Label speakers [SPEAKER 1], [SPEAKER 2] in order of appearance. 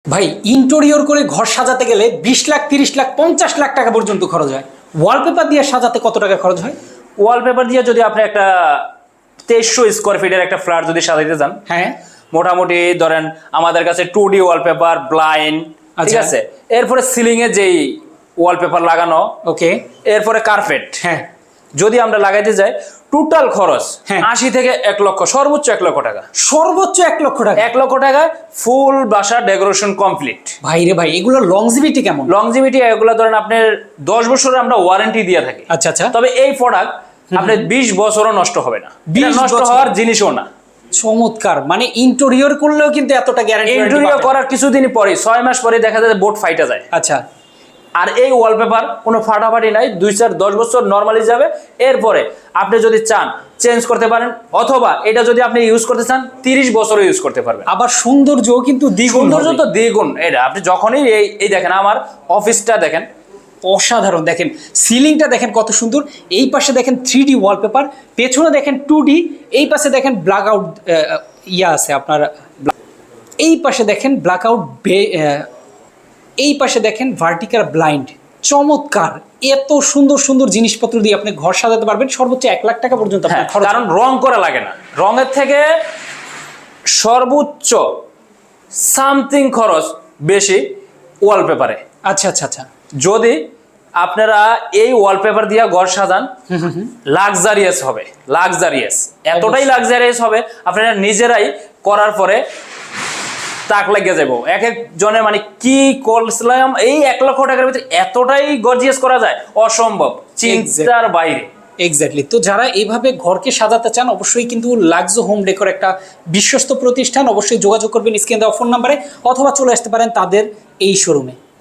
[SPEAKER 1] ভাই ইন্টেরিয়র করে ঘর সাজাতে গেলে 20 লাখ 30 লাখ 50 লাখ টাকা পর্যন্ত খরচ হয়। ওয়ালপেপার দিয়ে সাজাতে কত টাকা খরচ হয়?
[SPEAKER 2] ওয়ালপেপার দিয়ে যদি আপনি একটা 2300 স্কোয়ার ফিটের একটা ফ্ল্যাট যদি সাজাইতে চান,
[SPEAKER 1] হ্যাঁ,
[SPEAKER 2] মোটামুটি ধরেন আমাদের কাছে 2D ওয়ালপেপার, ব্লাইন্ড, ঠিক
[SPEAKER 1] আচ্ছা।
[SPEAKER 2] আছে, এরপরে সিলিং এ যেই ওয়ালপেপার লাগানো,
[SPEAKER 1] ওকে,
[SPEAKER 2] এরপরে কার্পেট,
[SPEAKER 1] হ্যাঁ,
[SPEAKER 2] যদি আমরা লাগাইতে যাই টোটাল খরচ
[SPEAKER 1] হ্যাঁ।
[SPEAKER 2] 80 থেকে 1 লক্ষ, সর্বোচ্চ 1 লক্ষ টাকা।
[SPEAKER 1] সর্বোচ্চ 1 লক্ষ টাকা।
[SPEAKER 2] 1 লক্ষ টাকায় ফুল বাসা ডেকোরেশন কমপ্লিট।
[SPEAKER 1] ভাই রে ভাই, এগুলো লংজিভিটি কেমন?
[SPEAKER 2] লংজিভিটি এগুলো ধরেন আপনার 10 বছরের আমরা ওয়ারেন্টি দিয়ে থাকি।
[SPEAKER 1] আচ্ছা আচ্ছা,
[SPEAKER 2] তবে এই প্রোডাক্ট আপনার 20 বছরও নষ্ট হবে না,
[SPEAKER 1] 20
[SPEAKER 2] নষ্ট
[SPEAKER 1] বছর?
[SPEAKER 2] হওয়ার জিনিসও না।
[SPEAKER 1] চমৎকার। মানে ইন্টেরিয়র করলেও কিন্তু এতটা গ্যারান্টি?
[SPEAKER 2] ইন্টেরিয়র করার কিছুদিন পরে 6 মাস পরে দেখা যায় বোর্ড ফাইটা যায়।
[SPEAKER 1] আচ্ছা,
[SPEAKER 2] আর এই ওয়ালপেপার কোনো ফাটাফাটি নাই, 2-4-10 বছর নরমালি যাবে। এরপরে আপনি যদি চান চেঞ্জ করতে পারেন, অথবা এটা যদি আপনি ইউজ করতে চান 30 বছরও ইউজ করতে পারবেন।
[SPEAKER 1] আবার সৌন্দর্যও কিন্তু দ্বিগুণ
[SPEAKER 2] সৌন্দর্য
[SPEAKER 1] হবে।
[SPEAKER 2] তো দ্বিগুণ। এটা আপনি যখনই এই দেখেন আমার অফিসটা দেখেন,
[SPEAKER 1] অসাধারণ। দেখেন সিলিংটা দেখেন কত সুন্দর। এই পাশে দেখেন 3D ওয়ালপেপার, পেছনে দেখেন 2D, এই পাশে দেখেন ব্ল্যাক আউট ইয়া আছে আপনার, এই পাশে দেখেন ব্ল্যাক আউট, এই পাশে দেখেন ভার্টিক্যাল ব্লাইন্ড। চমৎকার। এত সুন্দর সুন্দর জিনিসপত্র দিয়ে আপনি ঘর সাজাতে পারবেন সর্বোচ্চ 1 লাখ টাকা পর্যন্ত আপনার খরচ।
[SPEAKER 2] কারণ রং করা লাগে না। রঙের থেকে সর্বোচ্চ সামথিং খরচ বেশি ওয়ালপেপারে।
[SPEAKER 1] আচ্ছা আচ্ছা আচ্ছা,
[SPEAKER 2] যদি আপনারা এই ওয়ালপেপার দিয়ে ঘর সাজান, লাক্সারিয়াস হবে, লাক্সারিয়াস, এতটাই লাক্সারিয়াস হবে আপনারা নিজেরাই করার পরে তাক লেগে যাবো। এক এক জনের মানে কি করলাম, এই 1 লক্ষ টাকার ভিতরে এতটাই গর্জিয়াস করা যায়, অসম্ভব, চিন্তার বাইরে।
[SPEAKER 1] এক্স্যাক্টলি। তো যারা এইভাবে ঘরকে সাজাতে চান, অবশ্যই কিন্তু লাক্সো হোম ডেকোর একটা বিশ্বস্ত প্রতিষ্ঠান। অবশ্যই যোগাযোগ করবেন স্ক্রিনে দেওয়া ফোন নাম্বারে, অথবা চলে আসতে পারেন তাদের এই শোরুমে।